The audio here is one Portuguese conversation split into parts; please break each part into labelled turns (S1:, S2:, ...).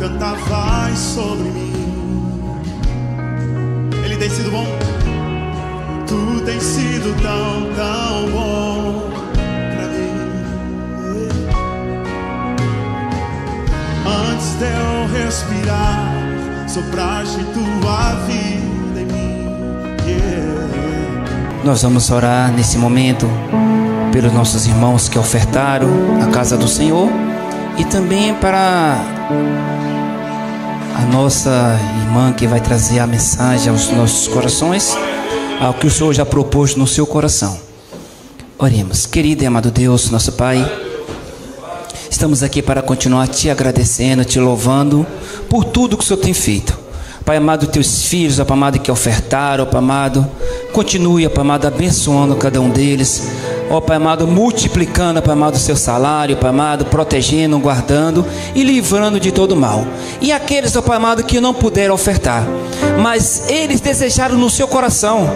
S1: cantavais sobre mim. Ele tem sido bom. Tu tens sido tão, tão bom pra mim. Antes de eu respirar, sopraste tua vida em mim.
S2: Nós vamos orar nesse momento pelos nossos irmãos que ofertaram a casa do Senhor e também para a nossa irmã que vai trazer a mensagem aos nossos corações, ao que o Senhor já propôs no seu coração. Oremos. Querido e amado Deus, nosso Pai, estamos aqui para continuar te agradecendo, te louvando por tudo que o Senhor tem feito. Pai amado, teus filhos, ó Pai amado, que ofertaram, ó Pai amado, continue, ó Pai amado, abençoando cada um deles, ó Pai amado, multiplicando, ó Pai amado, o seu salário, ó Pai amado, protegendo, guardando e livrando de todo mal. E aqueles, ó Pai amado, que não puderam ofertar, mas eles desejaram no seu coração.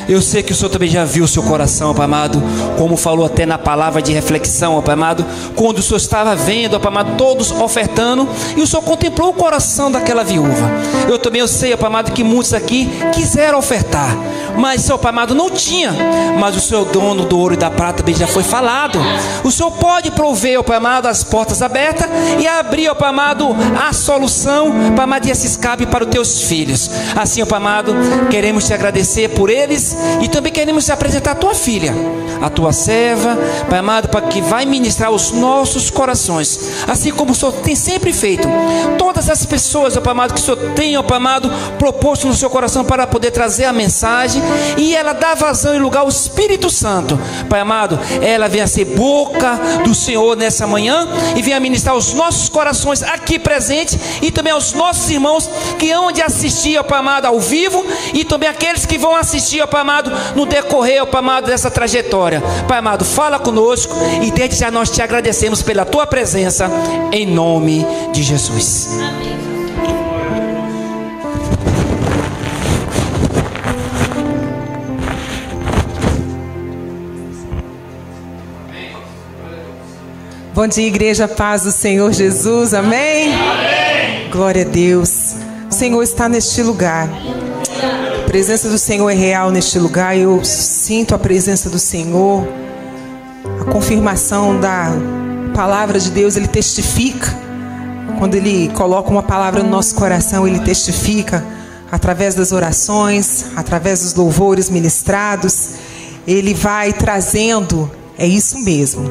S2: Eu sei que o Senhor também já viu o seu coração, ó Pai amado, como falou até na palavra de reflexão, ó Pai amado, quando o Senhor estava vendo, ó Pai amado, todos ofertando, e o Senhor contemplou o coração daquela viúva. Eu sei, ó Pai amado, que muitos aqui quiseram ofertar, mas, ó Pai amado, não tinha. Mas o Senhor, dono do ouro e da prata, também já foi falado. O Senhor pode prover, ó Pai amado, as portas abertas e abrir, ó Pai amado, a solução, Pai amado, e esse escape para os teus filhos. Assim, ó Pai amado, queremos te agradecer por eles. E também queremos te apresentar a tua filha, a tua serva, Pai amado, para que vai ministrar os nossos corações, assim como o Senhor tem sempre feito. Todas as pessoas, ó Pai amado, que o Senhor tem, ó Pai amado, proposto no seu coração para poder trazer a mensagem, e ela dá vazão e lugar ao Espírito Santo. Pai amado, ela vem a ser boca do Senhor nessa manhã e vem a ministrar os nossos corações aqui presentes, e também aos nossos irmãos que hão de assistir, ó Pai amado, ao vivo, e também aqueles que vão assistir, ó Pai amado, no decorrer, ó Pai amado, dessa trajetória. Pai amado, fala conosco, e desde já nós te agradecemos pela tua presença, em nome de Jesus. Amém.
S3: Bom dia, igreja, paz do Senhor Jesus, amém? Amém. Glória a Deus. O Senhor está neste lugar. A presença do Senhor é real neste lugar. Eu sinto a presença do Senhor. A confirmação da palavra de Deus, Ele testifica. Quando Ele coloca uma palavra no nosso coração, Ele testifica através das orações, através dos louvores ministrados. Ele vai trazendo. É isso mesmo,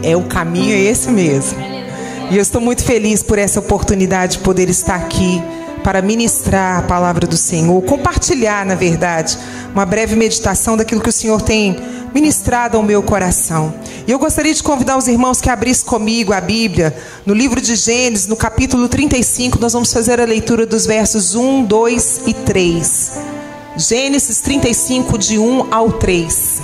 S3: é o caminho, é esse mesmo. E eu estou muito feliz por essa oportunidade de poder estar aqui para ministrar a palavra do Senhor, compartilhar, na verdade, uma breve meditação daquilo que o Senhor tem ministrado ao meu coração. E eu gostaria de convidar os irmãos que abrissem comigo a Bíblia, no livro de Gênesis, no capítulo 35, nós vamos fazer a leitura dos versos 1, 2 e 3. Gênesis 35, de 1 ao 3.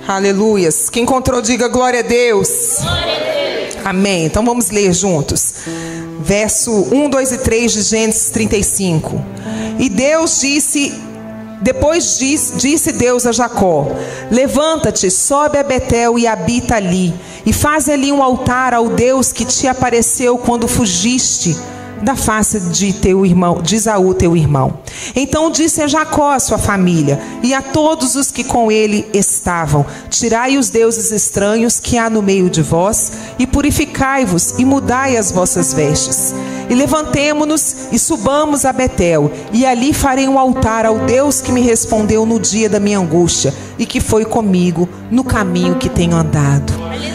S3: Aleluias. Quem encontrou, diga glória a Deus. Glória a Deus. Amém. Então vamos ler juntos. Verso 1, 2 e 3 de Gênesis 35. E Deus disse... Depois disse Deus a Jacó: levanta-te, sobe a Betel e habita ali, e faz ali um altar ao Deus que te apareceu quando fugiste da face de teu irmão, de Esaú teu irmão. Então disse a Jacó a sua família e a todos os que com ele estavam: tirai os deuses estranhos que há no meio de vós, e purificai-vos, e mudai as vossas vestes. E levantemo-nos e subamos a Betel, e ali farei um altar ao Deus que me respondeu no dia da minha angústia, e que foi comigo no caminho que tenho andado.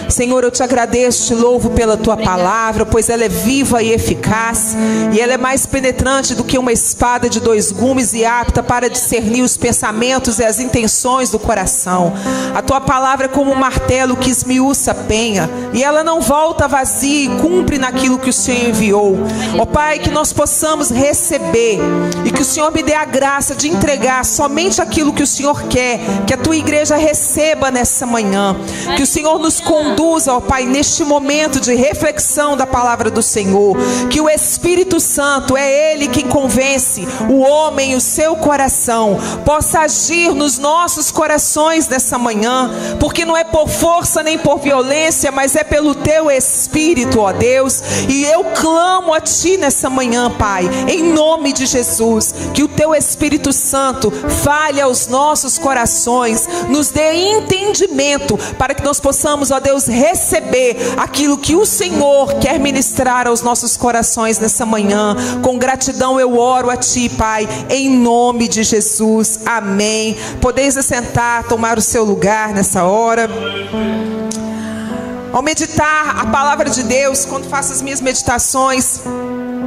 S3: Senhor, eu te agradeço, te louvo pela tua palavra, pois ela é viva e eficaz, e ela é mais penetrante do que uma espada de 2 gumes, e apta para discernir os pensamentos e as intenções do coração. A tua palavra é como um martelo que esmiuça a penha, e ela não volta vazia e cumpre naquilo que o Senhor enviou. Ó Pai, que nós possamos receber, e que o Senhor me dê a graça de entregar somente aquilo que o Senhor quer que a tua igreja receba nessa manhã. Que o Senhor nos conduza, ó Pai, neste momento de reflexão da palavra do Senhor, que o Espírito Santo, é Ele quem convence o homem, o seu coração, possa agir nos nossos corações nessa manhã, porque não é por força nem por violência, mas é pelo Teu Espírito, ó Deus. E eu clamo a Ti nessa manhã, Pai, em nome de Jesus, que o Teu Espírito Santo fale aos nossos corações, nos dê entendimento, para que nós possamos, ó Deus, receber aquilo que o Senhor quer ministrar aos nossos corações nessa manhã. Com gratidão eu oro a Ti, Pai, em nome de Jesus, amém. Podeis assentar, tomar o seu lugar nessa hora. Ao meditar a palavra de Deus, quando faço as minhas meditações,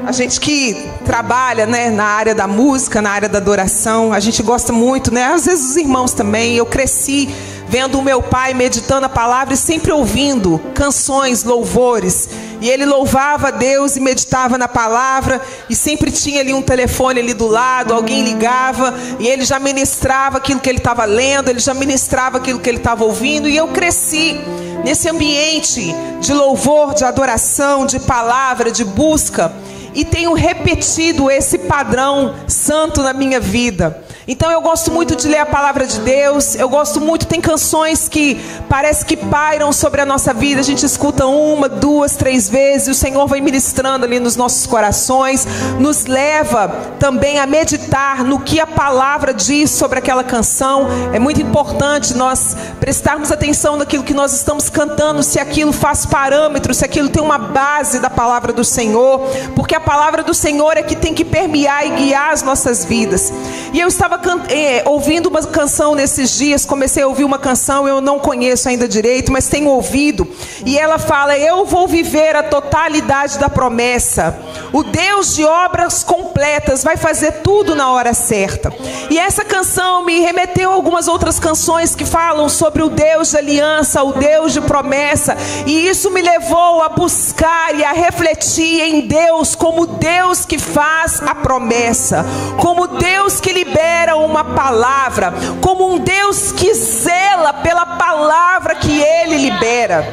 S3: a gente que trabalha, né, na área da música, na área da adoração, a gente gosta muito, né? Às vezes os irmãos também. Eu cresci vendo o meu pai meditando a palavra e sempre ouvindo canções, louvores. E ele louvava a Deus e meditava na palavra, e sempre tinha ali um telefone ali do lado, alguém ligava, e ele já ministrava aquilo que ele estava lendo, ele já ministrava aquilo que ele estava ouvindo. E eu cresci nesse ambiente de louvor, de adoração, de palavra, de busca, e tenho repetido esse padrão santo na minha vida. Então eu gosto muito de ler a palavra de Deus. Eu gosto muito, tem canções que parece que pairam sobre a nossa vida. A gente escuta 1, 2, 3 vezes, e o Senhor vai ministrando ali nos nossos corações, nos leva também a meditar no que a palavra diz sobre aquela canção. É muito importante nós prestarmos atenção naquilo que nós estamos cantando, se aquilo faz parâmetro, se aquilo tem uma base da palavra do Senhor, porque a palavra do Senhor é que tem que permear e guiar as nossas vidas. E eu estava ouvindo uma canção nesses dias, comecei a ouvir uma canção, eu não conheço ainda direito, mas tenho ouvido, e ela fala: eu vou viver a totalidade da promessa, o Deus de obras completas vai fazer tudo na hora certa. E essa canção me remeteu a algumas outras canções que falam sobre o Deus de aliança, o Deus de promessa, e isso me levou a buscar e a refletir em Deus como Deus que faz a promessa, como Deus que libera uma palavra, como um Deus que zela pela palavra que Ele libera.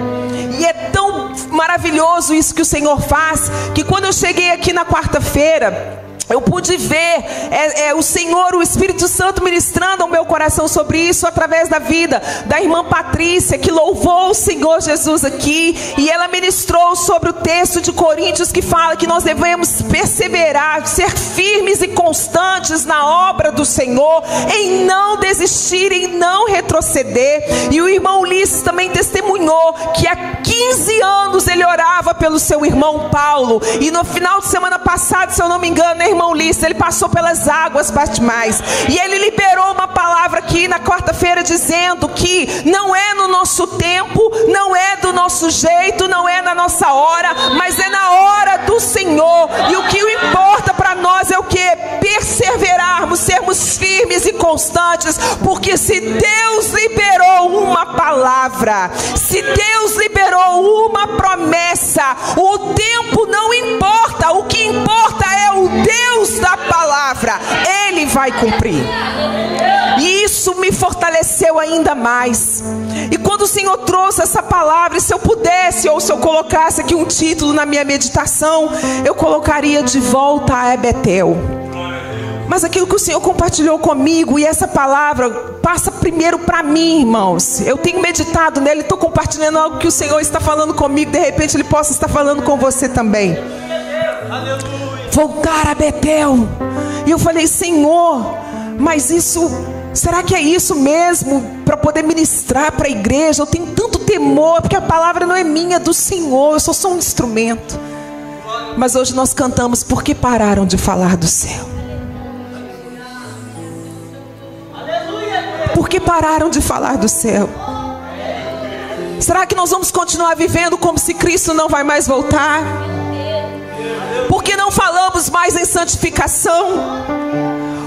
S3: E é tão maravilhoso isso que o Senhor faz, que quando eu cheguei aqui na quarta-feira, eu pude ver o Senhor, o Espírito Santo ministrando ao meu coração sobre isso, através da vida da irmã Patrícia, que louvou o Senhor Jesus aqui, e ela ministrou sobre o texto de Coríntios, que fala que nós devemos perseverar, ser firmes e constantes na obra do Senhor, em não desistir, em não retroceder. E o irmão Ulisses também testemunhou que há 15 anos ele orava pelo seu irmão Paulo, e no final de semana passada, se eu não me engano, irmão Ulisses, ele passou pelas águas batimais, e ele liberou uma palavra aqui na quarta-feira, dizendo que não é no nosso tempo, não é do nosso jeito, não é na nossa hora, mas é na hora do Senhor. E o que importa para nós é o que? Perseverarmos, sermos firmes e constantes, porque se Deus liberou uma palavra, se Deus liberou uma promessa, o tempo não importa, o que importa é o Deus da palavra, Ele vai cumprir. E isso me fortaleceu ainda mais. E quando o Senhor trouxe essa palavra, e se eu pudesse, ou se eu colocasse aqui um título na minha meditação, eu colocaria De Volta a Betel. Mas aquilo que o Senhor compartilhou comigo, e essa palavra passa primeiro para mim, irmãos. Eu tenho meditado nele, estou compartilhando algo que o Senhor está falando comigo. De repente Ele possa estar falando com você também. Voltar a Betel. E eu falei: Senhor, mas isso, será que é isso mesmo para poder ministrar para a igreja? Eu tenho tanto temor, porque a palavra não é minha, é do Senhor, eu só sou um instrumento. Mas hoje nós cantamos: porque pararam de falar do céu? Porque pararam de falar do céu? Será que nós vamos continuar vivendo como se Cristo não vai mais voltar? Porque não falamos mais em santificação?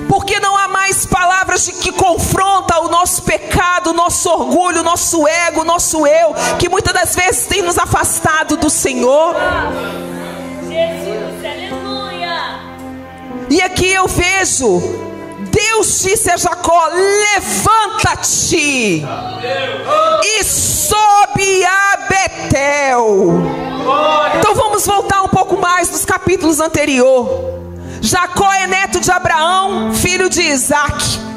S3: Porque não há mais palavras que confrontam o nosso pecado, o nosso orgulho, o nosso ego, o nosso eu, que muitas das vezes tem nos afastado do Senhor? Jesus, aleluia! E aqui eu vejo Deus disse a Jacó: levanta-te e sobe a Betel. Então vamos voltar um pouco mais nos capítulos anteriores. Jacó é neto de Abraão, filho de Isaac.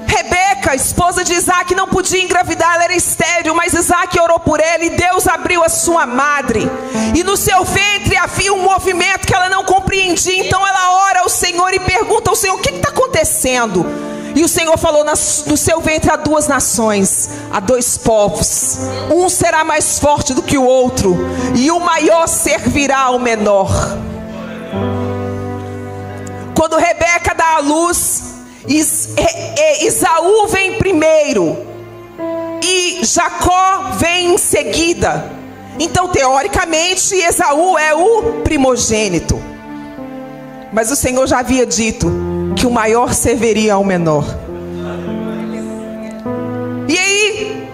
S3: Rebeca, esposa de Isaac, não podia engravidar, ela era estéril, mas Isaac orou por ela e Deus abriu a sua madre. E no seu ventre havia um movimento que ela não compreendia. Então ela ora ao Senhor e pergunta ao Senhor: o que está acontecendo? E o Senhor falou: no seu ventre há duas nações, há dois povos. Um será mais forte do que o outro, e o maior servirá ao menor. Quando Rebeca dá à luz, Esaú vem primeiro e Jacó vem em seguida. Então teoricamente Esaú é o primogênito, mas o Senhor já havia dito que o maior serviria ao menor. E aí,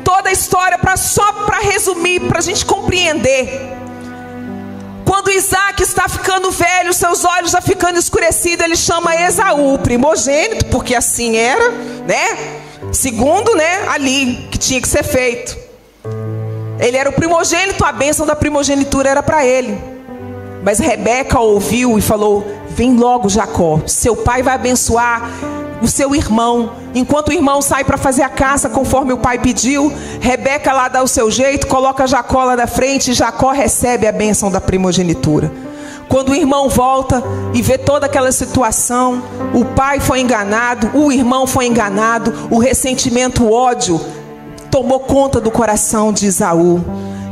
S3: toda a história, só para resumir, para a gente compreender, quando Isaac está ficando velho, seus olhos já ficando escurecidos, ele chama Esaú, primogênito, porque assim era, né? Segundo, né, ali, que tinha que ser feito. Ele era o primogênito, a bênção da primogenitura era para ele. Mas Rebeca ouviu e falou: vem logo, Jacó, seu pai vai abençoar o seu irmão. Enquanto o irmão sai para fazer a caça conforme o pai pediu, Rebeca lá dá o seu jeito, coloca Jacó lá na frente, e Jacó recebe a bênção da primogenitura. Quando o irmão volta e vê toda aquela situação, o pai foi enganado, o irmão foi enganado, o ressentimento, o ódio tomou conta do coração de Esaú.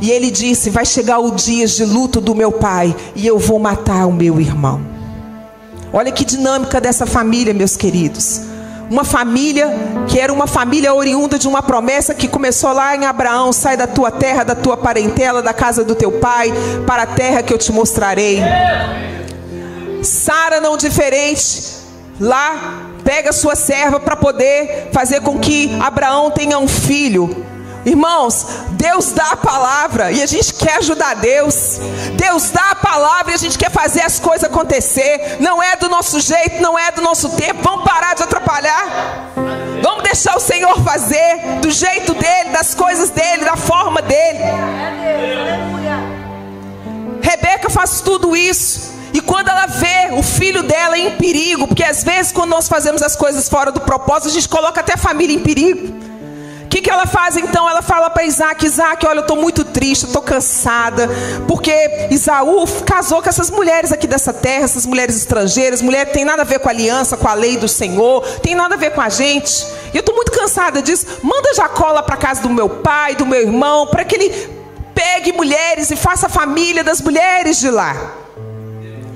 S3: E ele disse: vai chegar o dia de luto do meu pai e eu vou matar o meu irmão. Olha que dinâmica dessa família, meus queridos. Uma família que era uma família oriunda de uma promessa que começou lá em Abraão: sai da tua terra, da tua parentela, da casa do teu pai, para a terra que eu te mostrarei. Sara, não diferente, lá pega sua serva para poder fazer com que Abraão tenha um filho. Irmãos, Deus dá a palavra e a gente quer ajudar Deus. Deus dá a palavra e a gente quer fazer as coisas acontecer. Não é do nosso jeito, não é do nosso tempo. Vamos parar de atrapalhar. Vamos deixar o Senhor fazer do jeito dele, das coisas dele, da forma dele. Rebeca faz tudo isso. E quando ela vê o filho dela em perigo, porque às vezes quando nós fazemos as coisas fora do propósito, a gente coloca até a família em perigo. O que ela faz então? Ela fala para Isaac: Isaac, olha, eu estou muito triste, eu estou cansada, porque Esaú casou com essas mulheres aqui dessa terra, essas mulheres estrangeiras, mulher que tem nada a ver com a aliança, com a lei do Senhor, tem nada a ver com a gente, e eu estou muito cansada disso. Manda Jacó lá para casa do meu pai, do meu irmão, para que ele pegue mulheres e faça a família das mulheres de lá.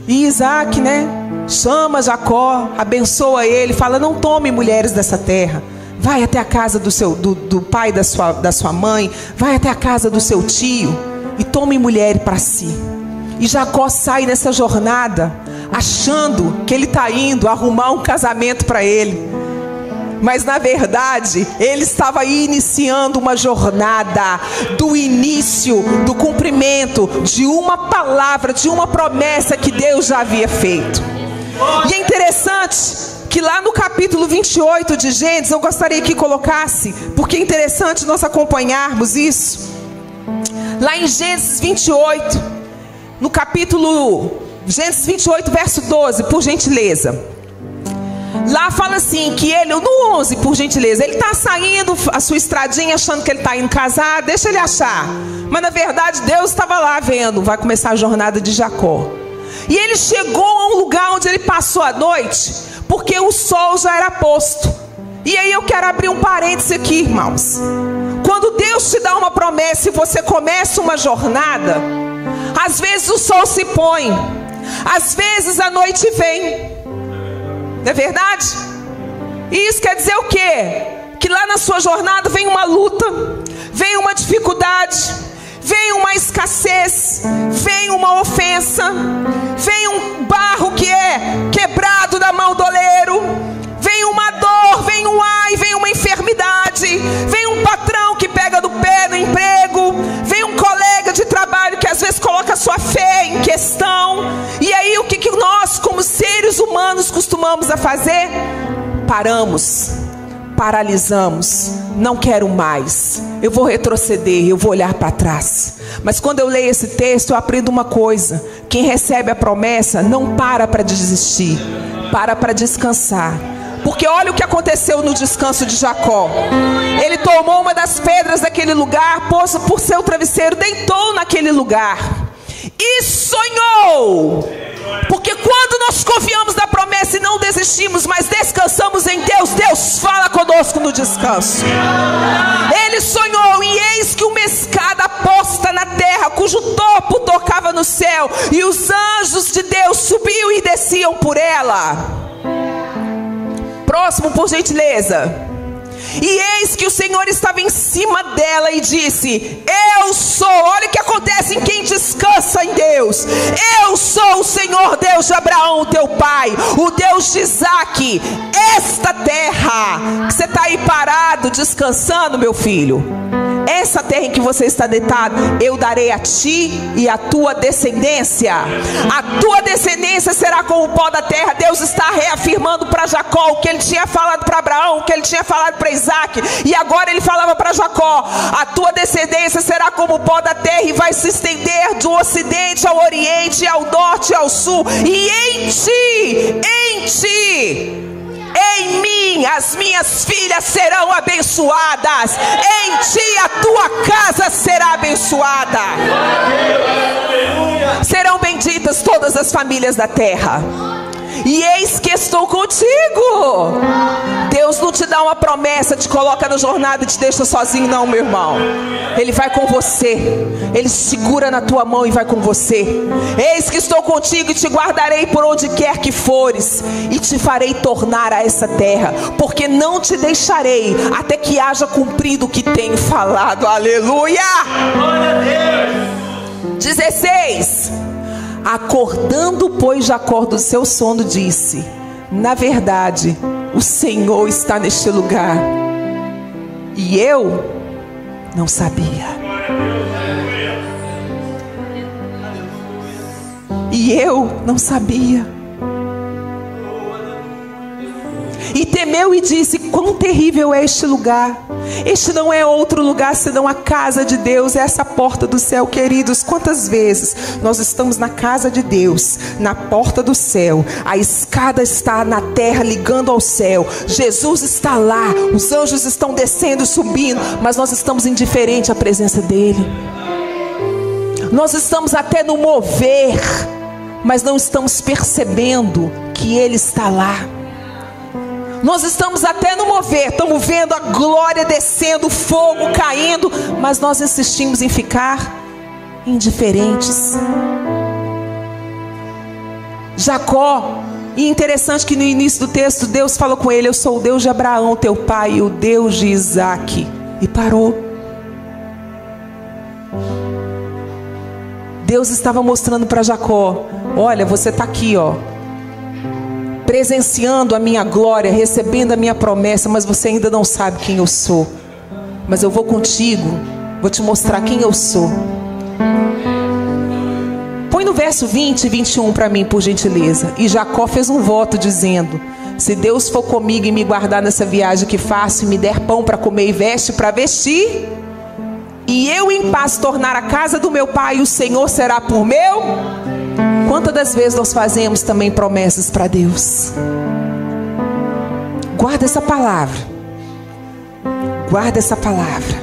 S3: E Isaac, né, chama Jacó, abençoa ele, fala: não tome mulheres dessa terra. Vai até a casa do pai da sua mãe, vai até a casa do seu tio e tome mulher para si. E Jacó sai nessa jornada achando que ele está indo arrumar um casamento para ele. Mas na verdade ele estava iniciando uma jornada do início, do cumprimento de uma palavra, de uma promessa que Deus já havia feito. E é interessante que lá no capítulo 28 de Gênesis, eu gostaria que colocasse, porque é interessante nós acompanharmos isso. Lá em Gênesis 28, no capítulo Gênesis 28, verso 12, por gentileza. Lá fala assim, que ele, no 11, por gentileza, ele está saindo a sua estradinha achando que ele está indo casar, deixa ele achar. Mas na verdade Deus estava lá vendo, vai começar a jornada de Jacó. E ele chegou a um lugar onde ele passou a noite, porque o sol já era posto. E aí eu quero abrir um parêntese aqui, irmãos. Quando Deus te dá uma promessa e você começa uma jornada, às vezes o sol se põe, às vezes a noite vem. Não é verdade? E isso quer dizer o quê? Que lá na sua jornada vem uma luta, vem uma dificuldade, vem uma escassez, vem uma ofensa, vem um barro que é quebrado da mão do oleiro, vem uma dor, vem um ai, vem uma enfermidade, vem um patrão que pega no pé no emprego, vem um colega de trabalho que às vezes coloca a sua fé em questão. E aí o que nós como como seres humanos costumamos a fazer? Paramos, paralisamos, não quero mais, eu vou retroceder, eu vou olhar para trás. Mas quando eu leio esse texto, eu aprendo uma coisa: quem recebe a promessa não para desistir, para descansar. Porque olha o que aconteceu no descanso de Jacó. Ele tomou uma das pedras daquele lugar, pôs por seu travesseiro, deitou naquele lugar e sonhou. Porque quando nós confiamos na promessa e não desistimos, mas descansamos em Deus, Deus fala conosco no descanso. Ele sonhou, e eis que uma escada posta na terra, cujo topo tocava no céu, e os anjos de Deus subiam e desciam por ela. Próximo, por gentileza. E eis que o Senhor estava em cima dela e disse: eu sou. Olha o que acontece em quem descansa em Deus. Eu sou o Senhor Deus de Abraão, teu pai, o Deus de Isaque. Esta terra que você está aí parado, descansando, meu filho, essa terra em que você está deitado, eu darei a ti e a tua descendência. A tua descendência será como o pó da terra. Deus está reafirmando para Jacó o que ele tinha falado para Abraão, o que ele tinha falado para Isaque, e agora ele falava para Jacó: a tua descendência será como o pó da terra, e vai se estender do ocidente ao oriente, ao norte e ao sul. E em ti, em mim, as minhas filhas serão abençoadas. Em ti a tua casa será abençoada. Serão benditas todas as famílias da terra. E eis que estou contigo. Deus não te dá uma promessa, te coloca na jornada e te deixa sozinho, não, meu irmão. Ele vai com você. Ele segura na tua mão e vai com você. Eis que estou contigo e te guardarei por onde quer que fores, e te farei tornar a essa terra, porque não te deixarei até que haja cumprido o que tenho falado. Aleluia! Glória a Deus. 16. Acordando, pois, Jacó do seu sono, disse: na verdade, o Senhor está neste lugar, e eu não sabia. E eu não sabia. E temeu e disse: quão terrível é este lugar. Este não é outro lugar senão a casa de Deus, é essa porta do céu. Queridos, quantas vezes nós estamos na casa de Deus, na porta do céu, a escada está na terra ligando ao céu, Jesus está lá, os anjos estão descendo e subindo, mas nós estamos indiferentes à presença dele. Nós estamos até no mover, mas não estamos percebendo que ele está lá. Nós estamos até no mover, estamos vendo a glória descendo, o fogo caindo, mas nós insistimos em ficar indiferentes. Jacó, e interessante que no início do texto Deus falou com ele: eu sou o Deus de Abraão, teu pai, e o Deus de Isaque. E parou. Deus estava mostrando para Jacó: olha, você está aqui, ó, presenciando a minha glória, recebendo a minha promessa, mas você ainda não sabe quem eu sou. Mas eu vou contigo, vou te mostrar quem eu sou. Põe no verso 20 e 21 para mim, por gentileza. E Jacó fez um voto dizendo: se Deus for comigo e me guardar nessa viagem que faço, e me der pão para comer e veste para vestir, e eu em paz tornar a casa do meu pai, o Senhor será por meu. Quantas das vezes nós fazemos também promessas para Deus? Guarda essa palavra. Guarda essa palavra.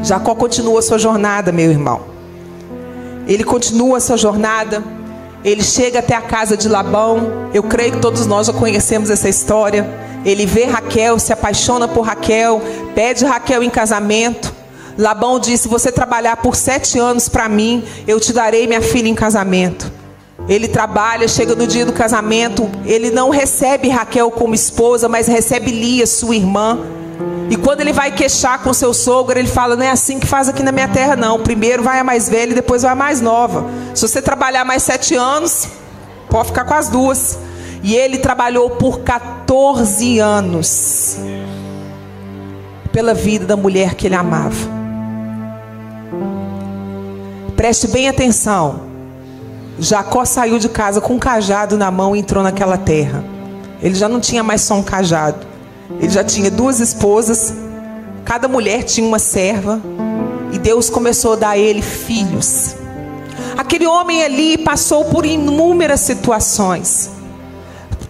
S3: Jacó continua a sua jornada, meu irmão. Ele continua a sua jornada. Ele chega até a casa de Labão. Eu creio que todos nós já conhecemos essa história. Ele vê Raquel, se apaixona por Raquel, pede Raquel em casamento. Labão disse: se você trabalhar por 7 anos para mim, eu te darei minha filha em casamento. Ele trabalha, chega no dia do casamento, ele não recebe Raquel como esposa, mas recebe Lia, sua irmã. E quando ele vai queixar com seu sogro, ele fala: não é assim que faz aqui na minha terra, não. Primeiro vai a mais velha e depois vai a mais nova. Se você trabalhar mais 7 anos, pode ficar com as duas. E ele trabalhou por 14 anos pela vida da mulher que ele amava. Preste bem atenção. Jacó saiu de casa com um cajado na mão e entrou naquela terra. Ele já não tinha mais só um cajado. Ele já tinha 2 esposas. Cada mulher tinha uma serva. E Deus começou a dar a ele filhos. Aquele homem ali passou por inúmeras situações.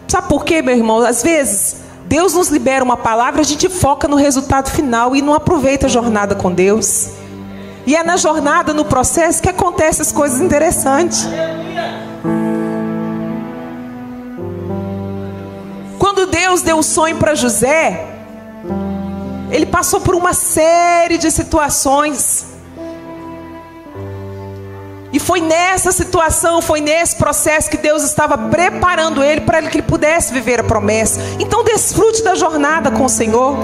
S3: Sabe por quê, meu irmão? Às vezes, Deus nos libera uma palavra, a gente foca no resultado final e não aproveita a jornada com Deus. E é na jornada, no processo, que acontecem as coisas interessantes. Quando Deus deu o sonho para José, ele passou por uma série de situações. E foi nessa situação, foi nesse processo que Deus estava preparando ele para que ele pudesse viver a promessa. Então desfrute da jornada com o Senhor.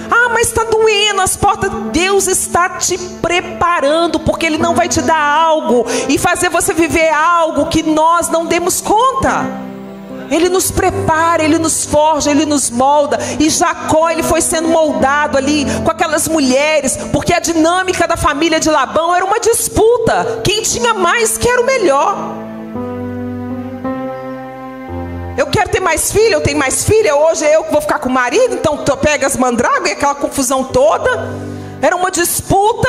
S3: Ah, mas está doendo as portas. Deus está te preparando, porque Ele não vai te dar algo e fazer você viver algo que nós não demos conta. Ele nos prepara, Ele nos forja, Ele nos molda. E Jacó, ele foi sendo moldado ali com aquelas mulheres, porque a dinâmica da família de Labão era uma disputa. Quem tinha mais que era o melhor. Eu quero ter mais filha, eu tenho mais filha. Hoje é eu que vou ficar com o marido. Então pega as mandrágoras e aquela confusão toda. Era uma disputa.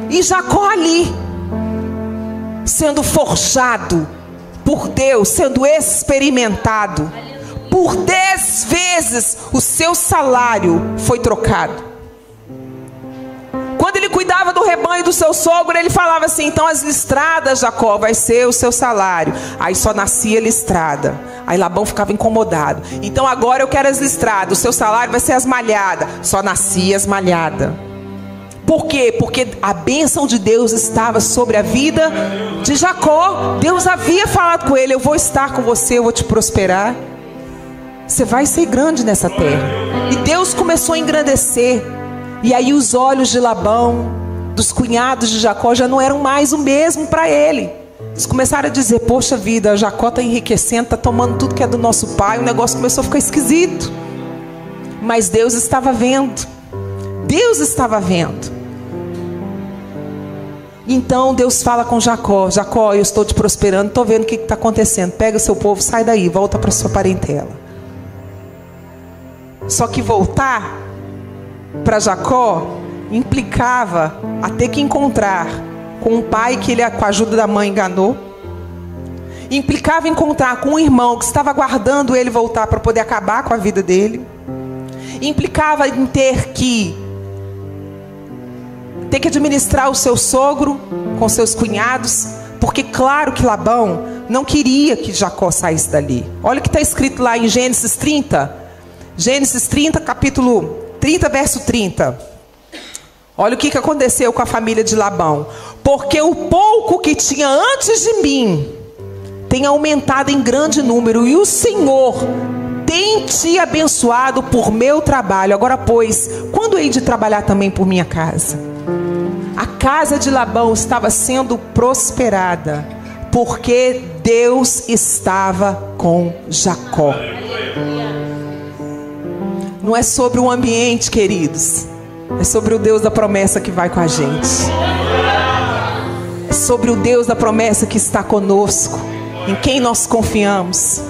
S3: E Jacó ali, sendo forjado por Deus, sendo experimentado. Por 10 vezes o seu salário foi trocado. Quando ele cuidava do rebanho do seu sogro, ele falava assim: então as listradas, Jacó, vai ser o seu salário. Aí só nascia listrada. Aí Labão ficava incomodado. Então agora eu quero as listradas, o seu salário vai ser as malhadas. Só nascia as malhadas. Por quê? Porque a bênção de Deus estava sobre a vida de Jacó. Deus havia falado com ele: eu vou estar com você, eu vou te prosperar. Você vai ser grande nessa terra. E Deus começou a engrandecer. E aí os olhos de Labão, dos cunhados de Jacó, já não eram mais o mesmo para ele. Eles começaram a dizer: poxa vida, Jacó está enriquecendo, está tomando tudo que é do nosso pai. O negócio começou a ficar esquisito. Mas Deus estava vendo. Deus estava vendo. Então Deus fala com Jacó: Jacó, eu estou te prosperando, estou vendo o que está acontecendo. Pega o seu povo, sai daí, volta para sua parentela. Só que voltar para Jacó implicava a ter que encontrar com um pai que ele, com a ajuda da mãe, enganou. Implicava encontrar com um irmão que estava aguardando ele voltar para poder acabar com a vida dele. Implicava em ter que administrar o seu sogro com seus cunhados, porque claro que Labão não queria que Jacó saísse dali. Olha o que está escrito lá em Gênesis 30. Gênesis 30, capítulo 30, verso 30. Olha o que aconteceu com a família de Labão. Porque o pouco que tinha antes de mim tem aumentado em grande número, e o Senhor tem te abençoado por meu trabalho. Agora, pois, quando hei de trabalhar também por minha casa? A casa de Labão estava sendo prosperada, porque Deus estava com Jacó. Não é sobre o ambiente, queridos. É sobre o Deus da promessa que vai com a gente. É sobre o Deus da promessa que está conosco, em quem nós confiamos.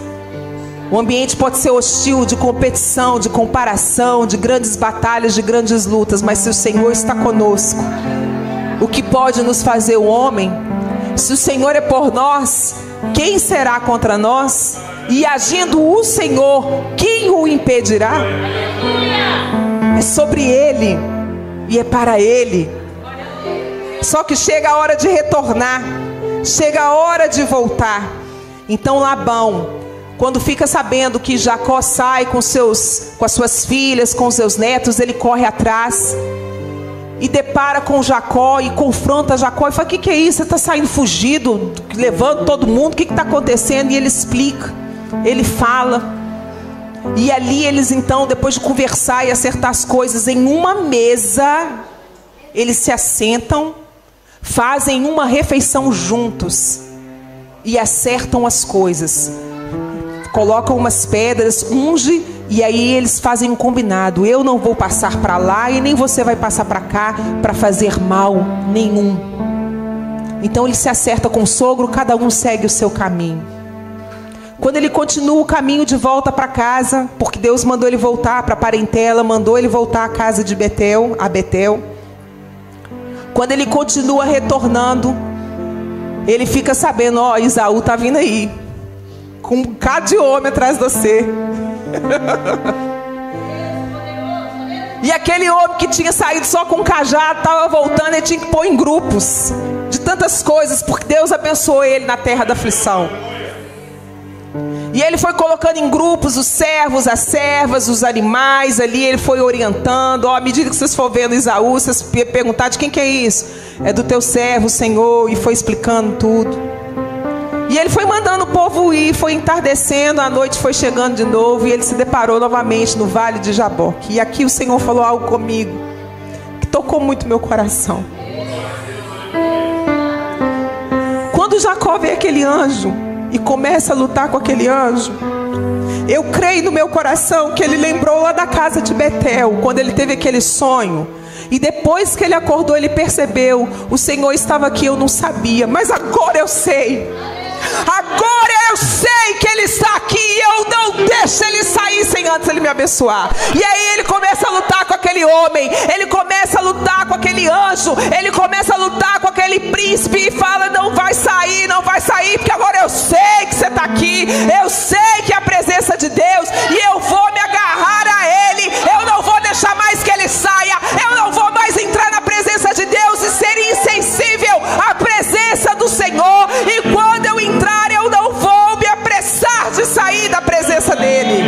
S3: O ambiente pode ser hostil, de competição, de comparação, de grandes batalhas, de grandes lutas, mas se o Senhor está conosco, o que pode nos fazer o homem? Se o Senhor é por nós, quem será contra nós? E agindo o Senhor, quem o impedirá? É sobre Ele e é para Ele. Só que chega a hora de retornar, chega a hora de voltar. Então Labão, quando fica sabendo que Jacó sai com as suas filhas, com seus netos, ele corre atrás e depara com Jacó e confronta Jacó e fala: o que é isso? Você está saindo fugido, levando todo mundo, o que está acontecendo? E ele explica, ele fala. E ali eles então, depois de conversar e acertar as coisas em uma mesa, eles se assentam, fazem uma refeição juntos e acertam as coisas. Colocam umas pedras, unge, e aí eles fazem um combinado: eu não vou passar para lá e nem você vai passar para cá para fazer mal nenhum. Então ele se acerta com o sogro, cada um segue o seu caminho. Quando ele continua o caminho de volta para casa, porque Deus mandou ele voltar para a parentela, mandou ele voltar à casa de Betel, a Betel. Quando ele continua retornando, ele fica sabendo, ó, Esaú tá vindo aí, com um bocado de homem atrás de você. E aquele homem que tinha saído só com um cajado, estava voltando, ele tinha que pôr em grupos, de tantas coisas, porque Deus abençoou ele na terra da aflição. E ele foi colocando em grupos os servos, as servas, os animais ali, ele foi orientando. Ó, à medida que vocês for vendo Esaú, vocês perguntar de quem que é isso? É do teu servo, Senhor, e foi explicando tudo. E ele foi mandando o povo ir, foi entardecendo, a noite foi chegando de novo, e ele se deparou novamente no vale de Jaboque. E aqui o Senhor falou algo comigo, que tocou muito meu coração. Quando Jacó vê aquele anjo, e começa a lutar com aquele anjo, eu creio no meu coração que ele lembrou lá da casa de Betel, quando ele teve aquele sonho. E depois que ele acordou, ele percebeu, o Senhor estava aqui, eu não sabia, mas agora eu sei. Agora eu sei que ele está aqui, e eu não deixo ele sair sem antes ele me abençoar. E aí ele começa a lutar com aquele homem, ele começa a lutar com aquele anjo, ele começa a lutar com aquele príncipe, e fala, não vai sair, não vai sair, porque agora eu sei que você está aqui, eu sei que é a presença de Deus, e eu vou me agarrar a ele, eu não vou deixar mais que ele saia, eu não vou mais entrar na presença de Deus e ser insensível à presença do Senhor. E quando eu entrar, eu não vou me apressar de sair da presença dele.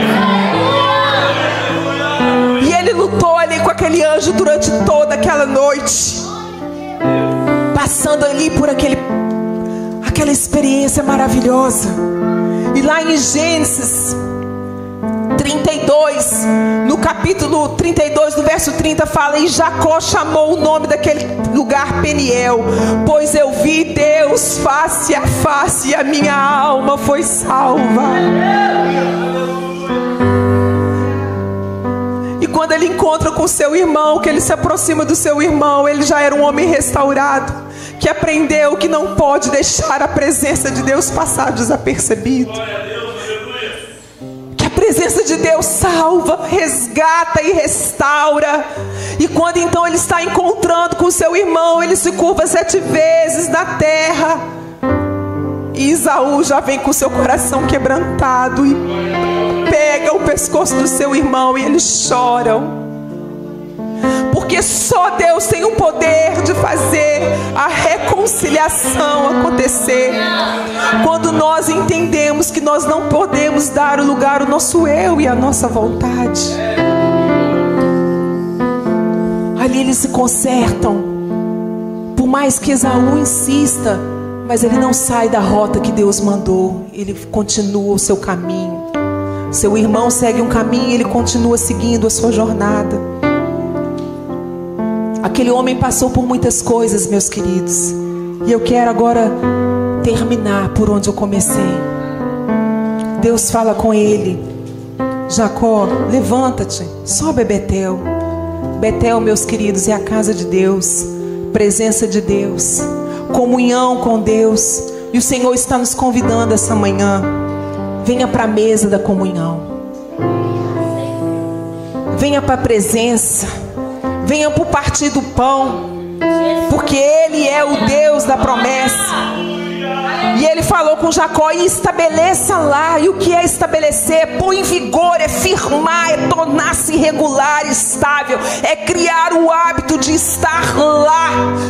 S3: E ele lutou ali com aquele anjo durante toda aquela noite, passando ali por aquela experiência maravilhosa. E lá em Gênesis 32, no capítulo 32, no verso 30, fala: e Jacó chamou o nome daquele lugar Peniel, pois eu vi Deus face a face, e a minha alma foi salva. E quando ele encontra com seu irmão, que ele se aproxima do seu irmão, ele já era um homem restaurado, que aprendeu que não pode deixar a presença de Deus passar desapercebido. A presença de Deus salva, resgata e restaura. E quando então ele está encontrando com seu irmão, ele se curva 7 vezes na terra. E Esaú já vem com seu coração quebrantado e pega o pescoço do seu irmão, e eles choram. Porque só Deus tem o poder de fazer a reconciliação acontecer. Quando nós entendemos que nós não podemos dar o lugar ao nosso eu e à nossa vontade. Ali eles se consertam. Por mais que Esaú insista, mas ele não sai da rota que Deus mandou. Ele continua o seu caminho. Seu irmão segue um caminho e ele continua seguindo a sua jornada. Aquele homem passou por muitas coisas, meus queridos. E eu quero agora terminar por onde eu comecei. Deus fala com ele: Jacó, levanta-te, sobe a Betel. Betel, meus queridos, é a casa de Deus, presença de Deus, comunhão com Deus. E o Senhor está nos convidando essa manhã. Venha para a mesa da comunhão. Venha para a presença. Venha para o partir do pão, porque Ele é o Deus da promessa. E Ele falou com Jacó: e estabeleça lá. E o que é estabelecer? É pôr em vigor, é firmar, é tornar-se regular, estável, é criar o hábito de estar lá.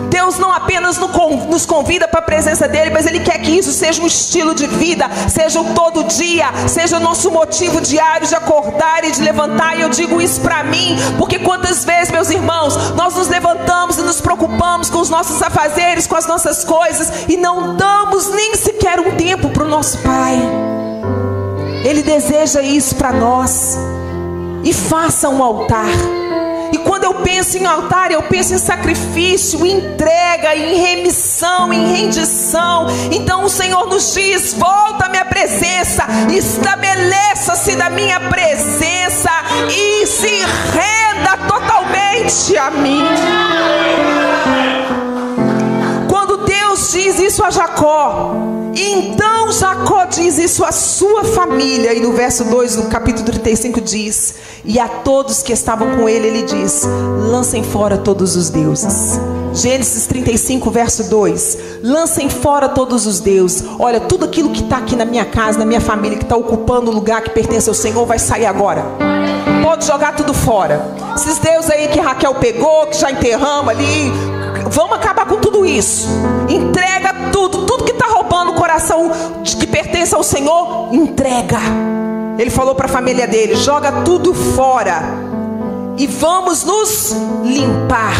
S3: Deus não apenas nos convida para a presença dEle, mas Ele quer que isso seja um estilo de vida, seja o todo dia, seja o nosso motivo diário de acordar e de levantar. E eu digo isso para mim, porque quantas vezes, meus irmãos, nós nos levantamos e nos preocupamos com os nossos afazeres, com as nossas coisas, e não damos nem sequer um tempo para o nosso Pai. Ele deseja isso para nós. E faça um altar. E quando eu penso em altar, eu penso em sacrifício, em entrega, em remissão, em rendição. Então o Senhor nos diz: volta à minha presença, estabeleça-se da minha presença e se renda totalmente a mim. Quando Deus diz diz isso a Jacó. E então Jacó diz isso à sua família. E no verso 2 do capítulo 35 diz: e a todos que estavam com ele, ele diz: lancem fora todos os deuses. Gênesis 35, verso 2: lancem fora todos os deuses. Olha, tudo aquilo que está aqui na minha casa, na minha família, que está ocupando o lugar que pertence ao Senhor, vai sair agora. Pode jogar tudo fora. Esses deuses aí que Raquel pegou, que já enterramos ali, vamos acabar com tudo isso. Entrega tudo que está roubando o coração que pertence ao Senhor, entrega. Ele falou para a família dele: joga tudo fora e vamos nos limpar,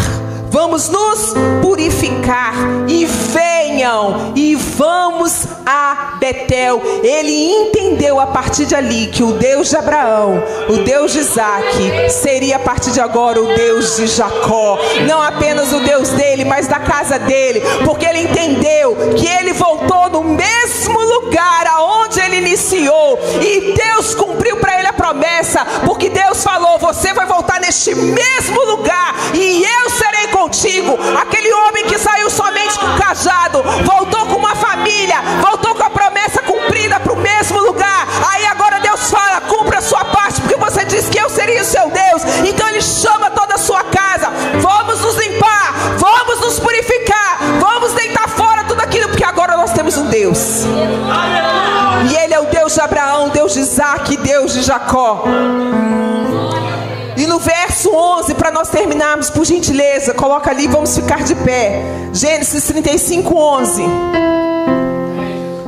S3: vamos nos purificar, e venham e vamos a Betel. Ele entendeu a partir de ali que o Deus de Abraão, o Deus de Isaac, seria a partir de agora o Deus de Jacó. Não apenas o Deus dele, mas da casa dele, porque ele entendeu que ele voltou no mesmo lugar aonde ele iniciou, e Deus cumpriu para ele a promessa, porque Deus falou: você vai voltar neste mesmo lugar e eu serei contigo. Aquele homem que saiu somente com cajado, voltou com uma família, voltou com a promessa cumprida para o mesmo lugar. Aí agora Deus fala: cumpra a sua parte, porque você disse que eu seria o seu Deus. Então ele chama toda a sua casa: vamos nos limpar, vamos nos purificar, vamos deitar fora tudo aquilo, porque agora nós temos um Deus. E ele é o Deus de Abraão, Deus de Isaac, Deus de Jacó. E no verso 11, para nós terminarmos, por gentileza, coloca ali, vamos ficar de pé. Gênesis 35, 11.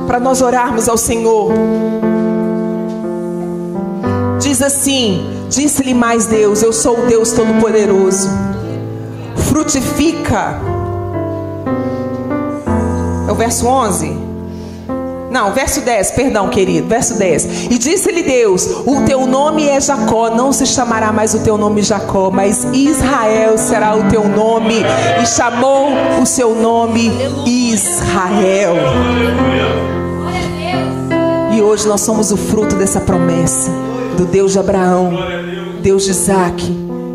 S3: Para nós orarmos ao Senhor. Diz assim: disse-lhe mais Deus: eu sou o Deus Todo-Poderoso. Frutifica. É o verso 11? Não, verso 10, perdão, querido, verso 10. E disse-lhe Deus: o teu nome é Jacó, não se chamará mais o teu nome Jacó, mas Israel será o teu nome. E chamou o seu nome Israel. E hoje nós somos o fruto dessa promessa do Deus de Abraão, Deus de Isaac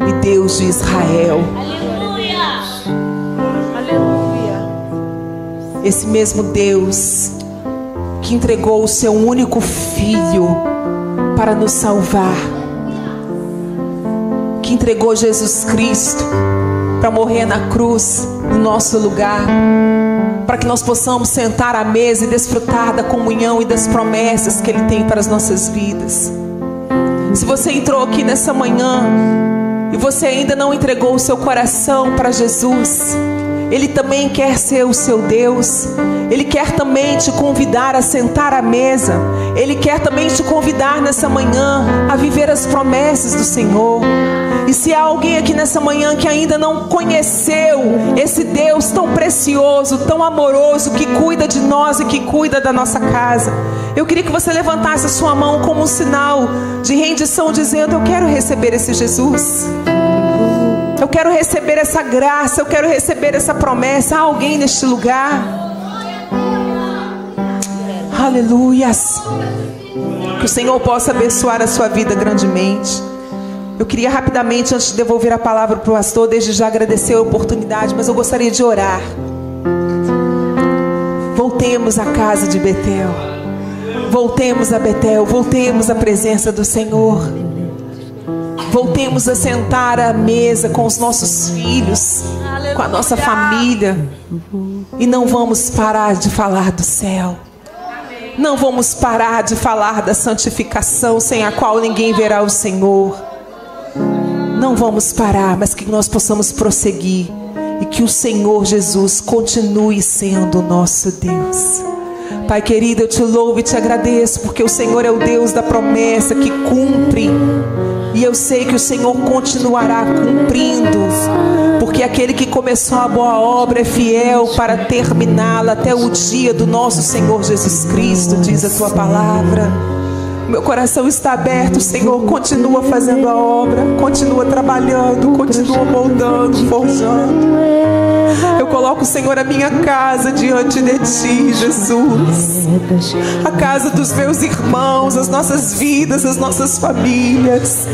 S3: e Deus de Israel. Aleluia. Esse mesmo Deus que entregou o seu único filho para nos salvar, que entregou Jesus Cristo para morrer na cruz no nosso lugar, para que nós possamos sentar à mesa e desfrutar da comunhão e das promessas que Ele tem para as nossas vidas. Se você entrou aqui nessa manhã e você ainda não entregou o seu coração para Jesus, Ele também quer ser o seu Deus. Ele quer também te convidar a sentar à mesa. Ele quer também te convidar nessa manhã a viver as promessas do Senhor. E se há alguém aqui nessa manhã que ainda não conheceu esse Deus tão precioso, tão amoroso, que cuida de nós e que cuida da nossa casa, eu queria que você levantasse a sua mão como um sinal de rendição, dizendo: eu quero receber esse Jesus. Eu quero receber essa graça, eu quero receber essa promessa. Há alguém neste lugar? Aleluias. Que o Senhor possa abençoar a sua vida grandemente. Eu queria rapidamente, antes de devolver a palavra para o pastor, desde já agradecer a oportunidade, mas eu gostaria de orar. Voltemos à casa de Betel. Voltemos a Betel, voltemos à presença do Senhor. Voltemos a sentar à mesa com os nossos filhos, com a nossa família. E não vamos parar de falar do céu. Não vamos parar de falar da santificação, sem a qual ninguém verá o Senhor. Não vamos parar, mas que nós possamos prosseguir. E que o Senhor Jesus continue sendo o nosso Deus. Pai querido, eu te louvo e te agradeço, porque o Senhor é o Deus da promessa que cumpre. E eu sei que o Senhor continuará cumprindo, porque aquele que começou a boa obra é fiel para terminá-la até o dia do nosso Senhor Jesus Cristo, diz a tua palavra. Meu coração está aberto, Senhor, continua fazendo a obra, continua trabalhando, continua moldando, forjando. Eu coloco, Senhor, a minha casa diante de Ti, Jesus. A casa dos meus irmãos, as nossas vidas, as nossas famílias.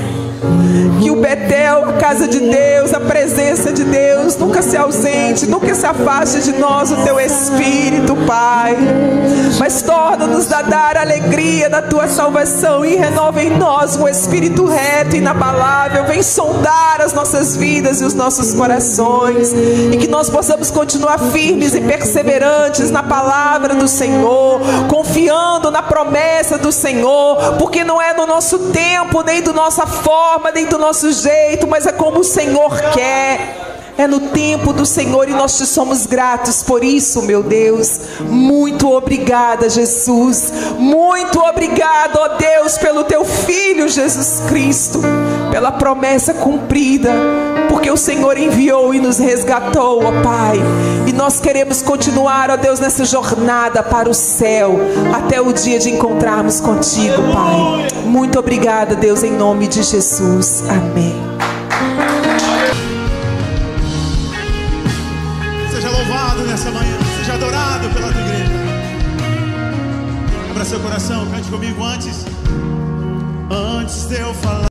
S3: Que o Betel, a casa de Deus, a presença de Deus nunca se ausente, nunca se afaste de nós o teu Espírito, Pai. Mas torna-nos a dar a alegria da tua salvação e renova em nós um Espírito reto e inabalável. Vem sondar as nossas vidas e os nossos corações, e que nós possamos continuar firmes e perseverantes na palavra do Senhor, confiando na promessa do Senhor, porque não é no nosso tempo, nem da nossa forma, nem do nosso jeito, mas é como o Senhor quer. É no tempo do Senhor e nós te somos gratos por isso, meu Deus. Muito obrigada, Jesus. Muito obrigada, ó Deus, pelo teu Filho Jesus Cristo, pela promessa cumprida, porque o Senhor enviou e nos resgatou, ó Pai. E nós queremos continuar, ó Deus, nessa jornada para o céu, até o dia de encontrarmos contigo, Pai. Muito obrigada, Deus, em nome de Jesus. Amém.
S1: Nessa manhã, seja adorado pela tua igreja. Abra seu coração, cante comigo antes de eu falar.